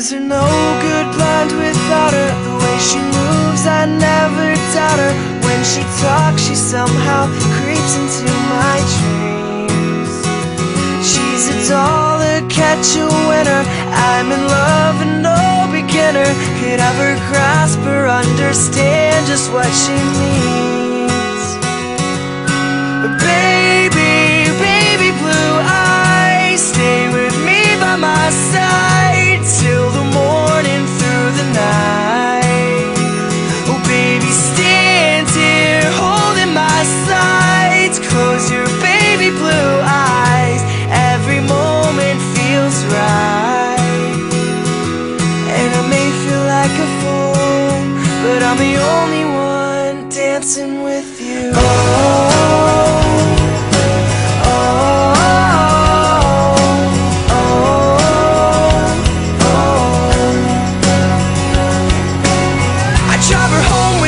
eyes are no good, blind without her. The way she moves, I never doubt her. When she talks, she somehow creeps into my dreams. She's a doll, a catch a winner. I'm in love and no beginner could ever grasp or understand just what she means. Baby, baby blue eyes, stay with me by my side till the morning, through the night. Oh baby, stand here holding my sides. Close your baby blue eyes, every moment feels right. And I may feel like a fool, but I'm the only one dancing with you.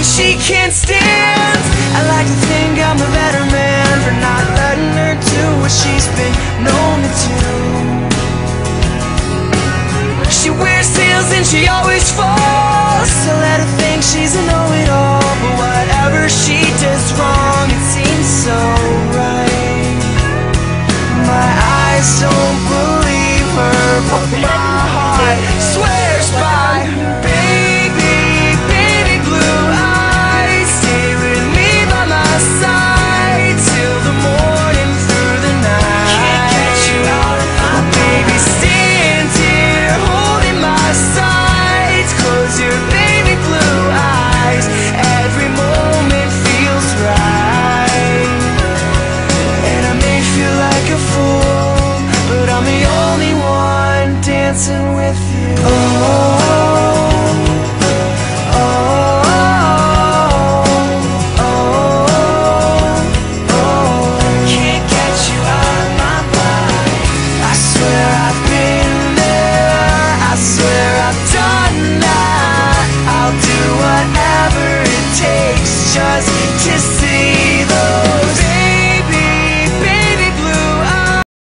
She can't stand. I like to think I'm a better man for not letting her do what she's been known to do. She wears heels and she always falls. I let her think she's a know-it-all, but whatever she does wrong, it seems so right. My eyes don't believe her, but my heart swears by her. Dancing with